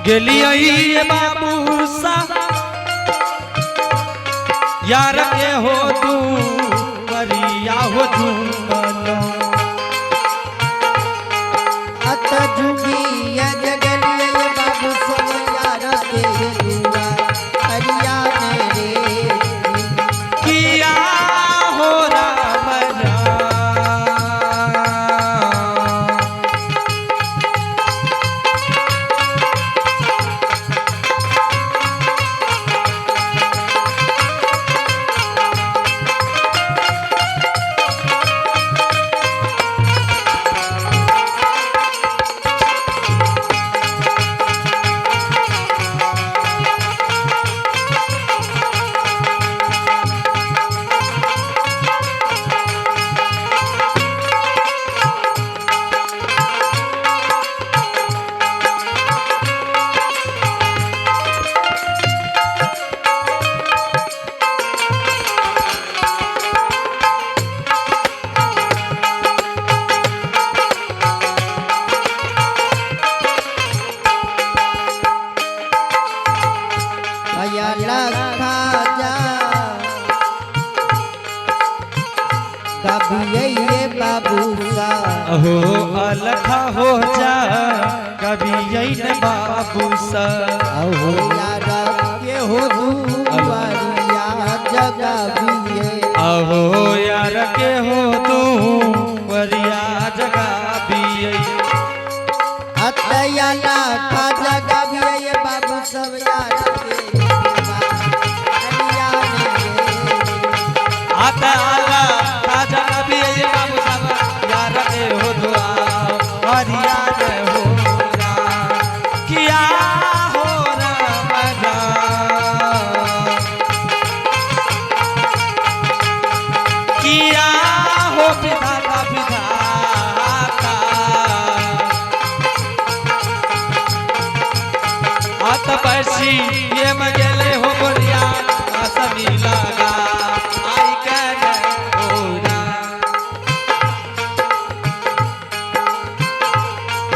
गेली आई बाबू सा यार के हो तू करिया हो तू अत जुगी जगली बाबू सब यार के दुआ करिया मेरे किया हो राम हो अलखा हो जा कभी यही बाबू सा हो यार के हो दुआरिया जगाबिए अहो यार के हो तू वरिया जगा भी अतयाला का जगाबिए बाबू सब यार के अतयाला का जगा भी बाबू सब यार के हो दुआ वरिया हो किया हो राम किया हो विधाता विधाता हाथ पैसी ये मगेले हो बोलिया आसनी लगा आई कहने होना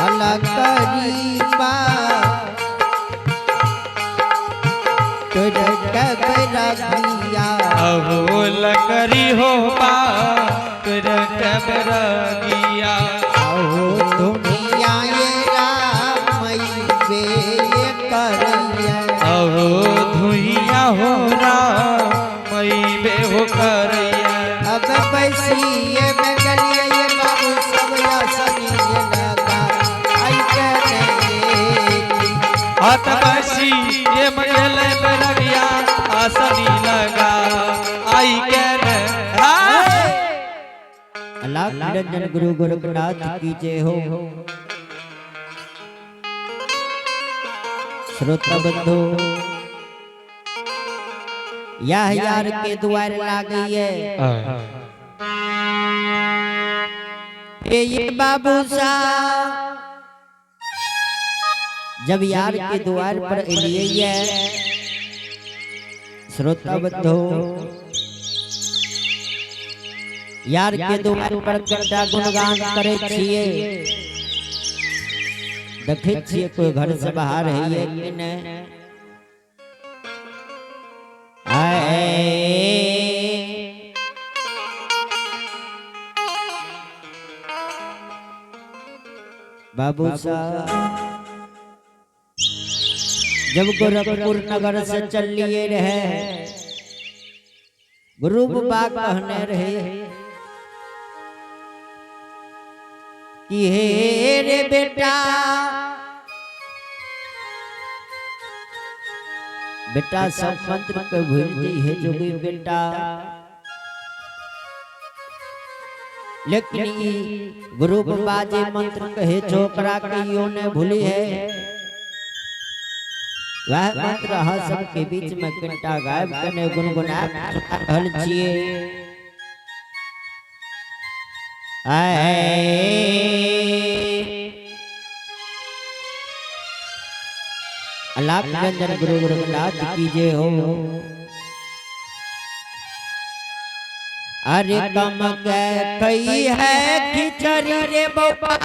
अलग करीबा तुझे कबरा दिया अहो लकड़ी हो पा तेरे कबरा दिया अहो दुनिया ये रामई बे करिया अहो धुइया हो रामई बे हो करिया अब पैसिए में गलिए ये बाबू सब यासनी लगा आई कहने हाथ पैसी ये मगेले पे लगिया आसनी लगा आई कहने अल्लाह निरंजन गुरु गोरखनाथ की जय हो। श्रोता बंधु यह यार के द्वार लागी है ये बाबू सा जब यार के द्वार पर एलिए श्रोता बंधु यार के द्वार पर कटा गुणगान करे छिए देखे छिए कोई घर से बाहर है ये कि नहीं बाबू साहब जब गोरखपुर नगर से चल लिए रहे गुरु बाबा कहने रहे कि हे रे बेटा बेटा सब मंत्र पे भूल गई है जोगी बेटा लेकिन गुरु बाबा जी मंत्र कहे छोकरा कईयों ने भूली है वह मंत्र हा सबके बीच में घंटा गायब करने गुनगुना हल छिए अल्लाह निरंजन गुरु गोरखनाथ की जय हो। अरे कम कही है खिचड़ी रे बाबा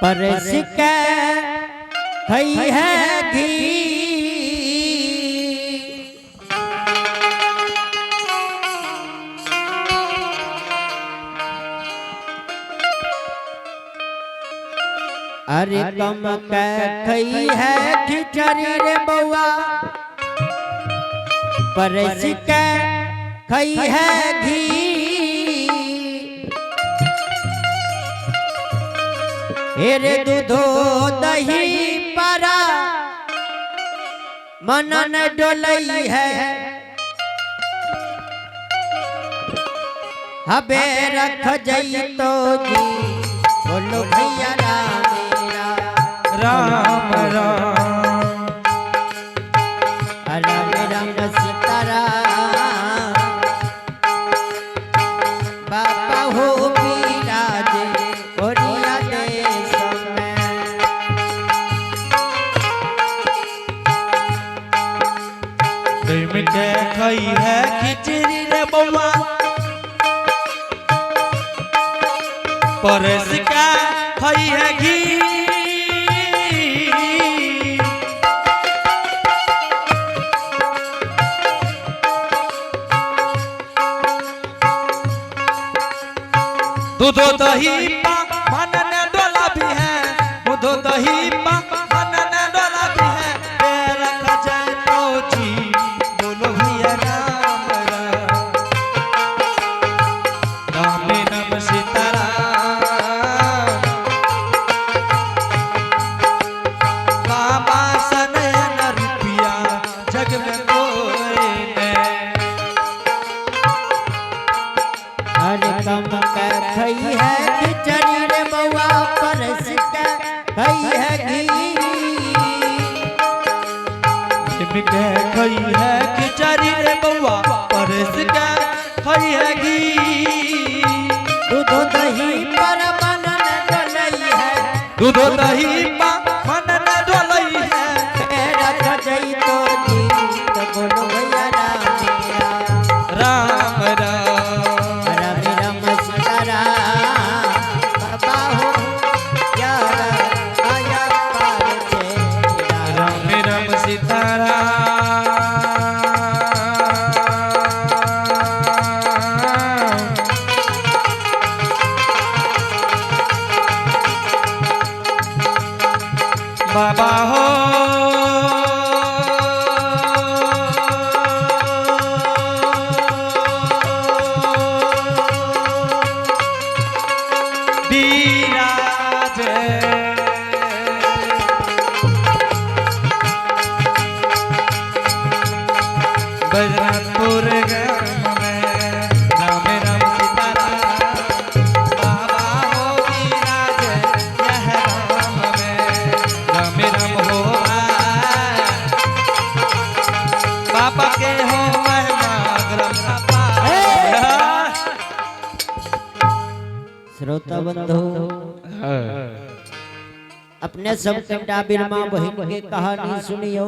परस के खई है घी अरे कम के खई है खिचड़ी रे बउआ परस के खई है घी हेरे दूधो दही परा मनन डोलई है हबे रख जई तो जी बोलो भैया राम राम राम राम सीताराम बाबा हो विराज ओरिया देश में तुम के खई है खिचड़ी रे बउआ परस का खई है घी दूधो दही मनन डोला भी है दूधो दही मनन डोला भी है पैर खजल तो जी बोलो भैया राम राम राम नाम सीताराम बाबा सनयन रुपया जग में कोई नहीं हर कम के खई है खिचड़ी रे बउआ परस के खई है घी के खई है खिचड़ी रे बउआ परस के खई है घी दूधो दही पर मनन डोलई है दूधो दही मनन डोलई है रख जई तो जी तो बोलो भैया राम राम राम राम सीताराम बाबा हो यारा आया पार से राम राम सीताराम बाबा हो विराज बजरंगपुर ग्राम में राम राम सीताराम बाबा हो विराज यह राम में राम राम हो बाबा के हो महिमा ग्रंथ अपार। श्रोता बंधु अपने सब कंडा बिरमा बहन के कहानी सुनियो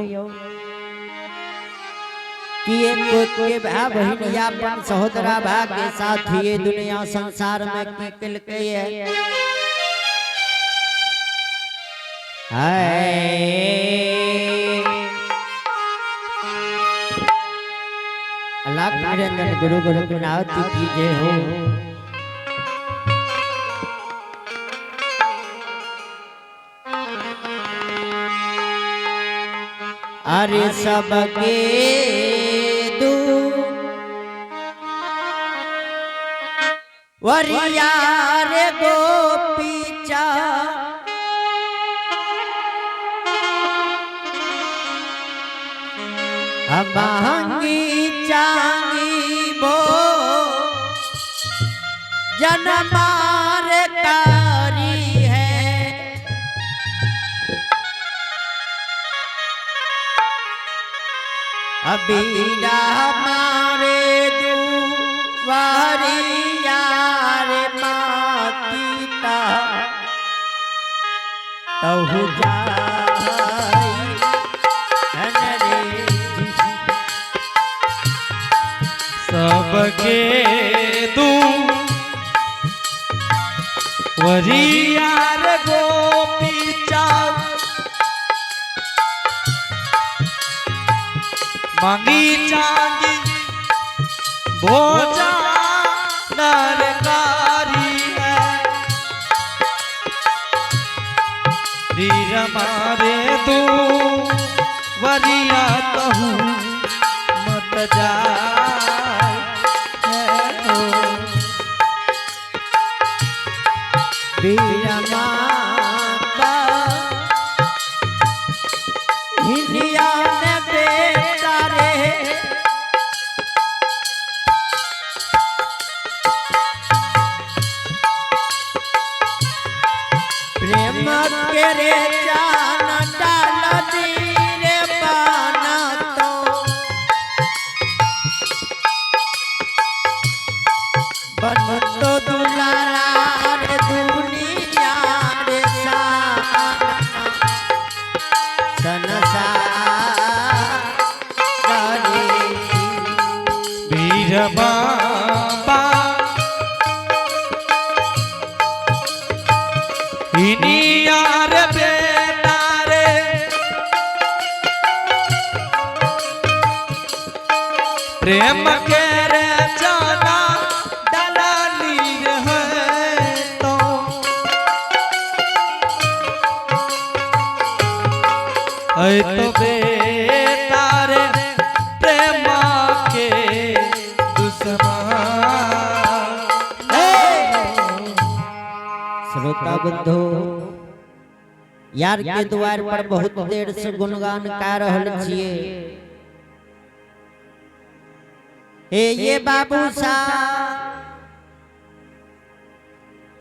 कि एक के भाई बहन या अपन सहोदरा भाई के साथ ये दुनिया संसार में की कल के हाय अल्लाह निरंजन गुरु गुरु की नाती कीजे हो अरे सबके दू वरिया रे गोपीचा महंगी चांदी बो जनमार कारी है अभी हमारे दुआरिया रे मातीता तहु जाई रे सबके तू वरियार गोपी चाव मांगी चांदी भोजा नरकारी है वीर मारे तू वरिया कहूँ मत जा वीर माता हिनिया ने बेटा रे प्रेम के रे जान डाल दी रे पाना तो बन तो दुलारा रे दुनिया रे संसार वीर बाबा इनियार बेटा रे प्रेम के रे जाना डाला नीर है तो ऐ तो बेटा रे प्रेम के दुश्मन श्रोता बंधु यार के द्वार पर बहुत देर से गुणगान गा रहल छिए हे ये बाबू साहब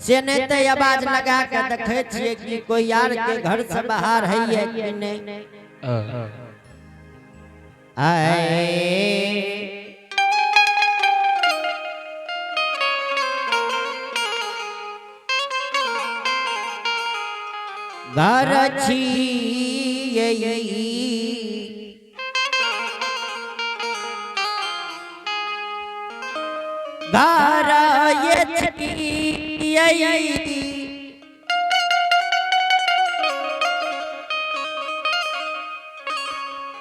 से ने ते आवाज लगा के देखे छिए कि कोई यार के घर से बाहर है कि नहीं आए घर छिए घर ये छिए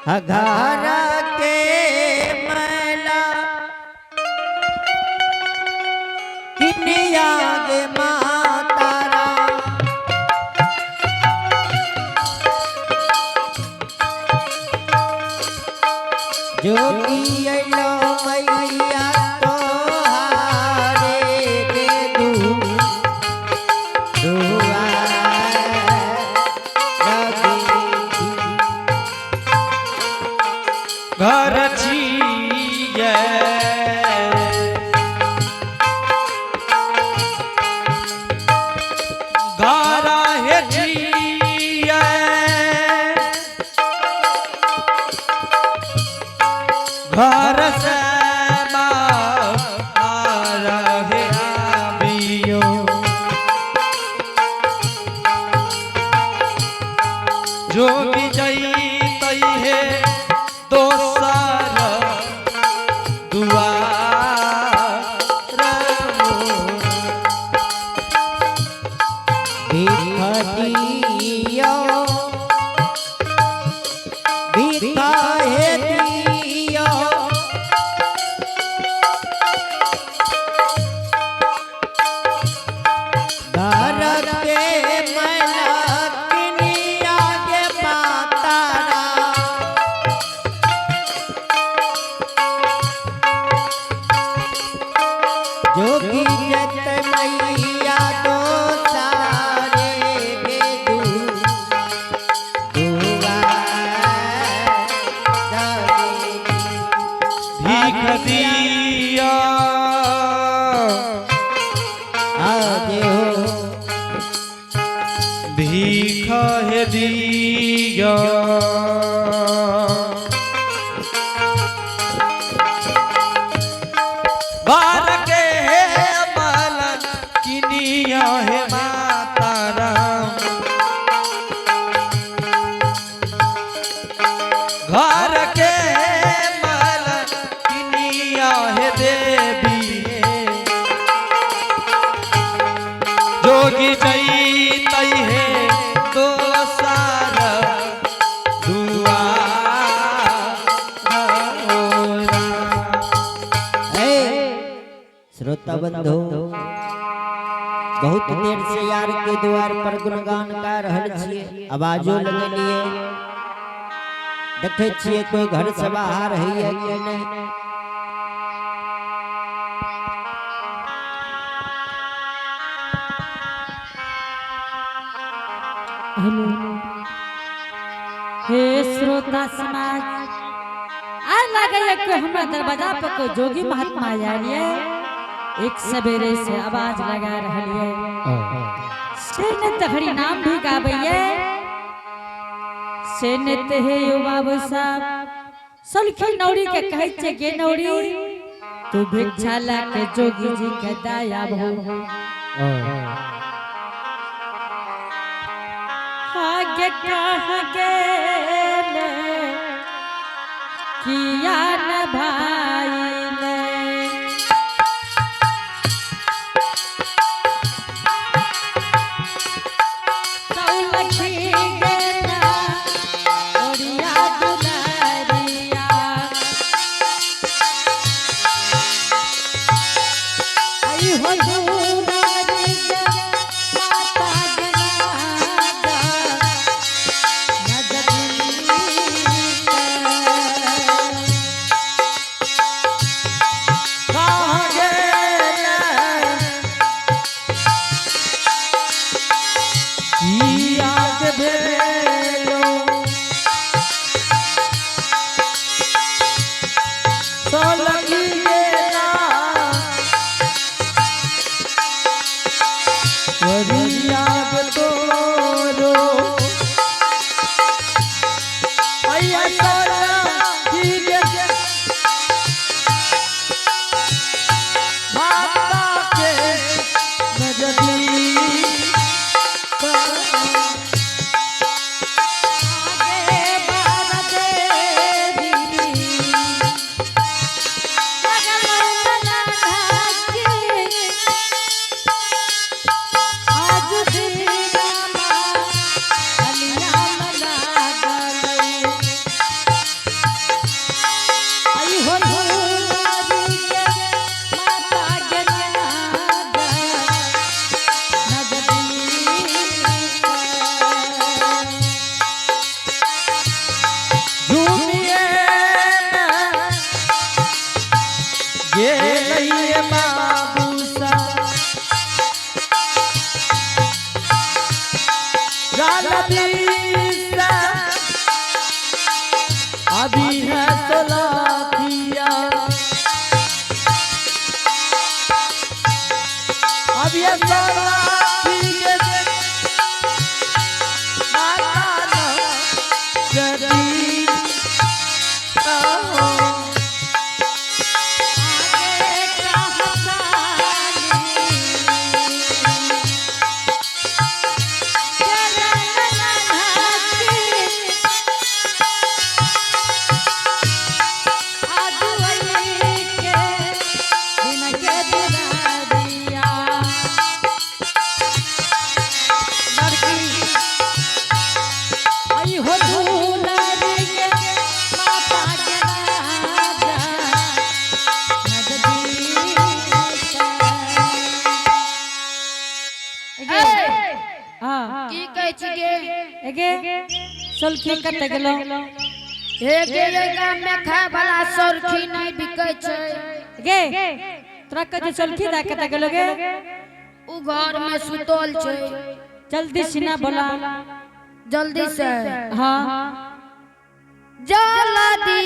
घर के मैला किनिया गे मातारा जोगी अलो मैया तोहारे के घर छिए गारा है छिए घर से बाहर है आबियो जोगी जई तई है दोसर दुआर भिखदियो भिखा हे दियो घर के मलकिनिया के मातारा जोगी जत मैया दो सारे के भीख दिया भीख है दिया बार के मलन श्रोता बंधु बहुत देर से यार के द्वार पर गुणगान गा रहल छिए, आवाजो लगलिए, देखे छिए कोई घर से बाहर है कि नहीं। हे श्रोता समाज, आ लगे कोई हमरा दरवाजा पर कोई जोगी महात्मा आइलिए, एक सवेरे से आवाज लगा रहलिए, से नित हरि नाम भी गाबैये, से नित हे यो बाबू साहब सलखी नौरी के कहै छे गे नौरी तू भिक्षा ला के जोगी जी के दया भो आगे कहाँ गेले किया न भाईले सौलखी गेला ओरिया दुलारिया आई हो दुलारिया माता जनादा अभी है सोलाखिया अभी है सोलाखिया माता जरी सलखी कते गेलो गे गाम में खाए वाला सलखी नहीं बिकै छै गे तोरा कते सलखी दा कते गेलो गे उ घर में सुतल छै जल्दी सिना बोला जल्दी से हां जल्दी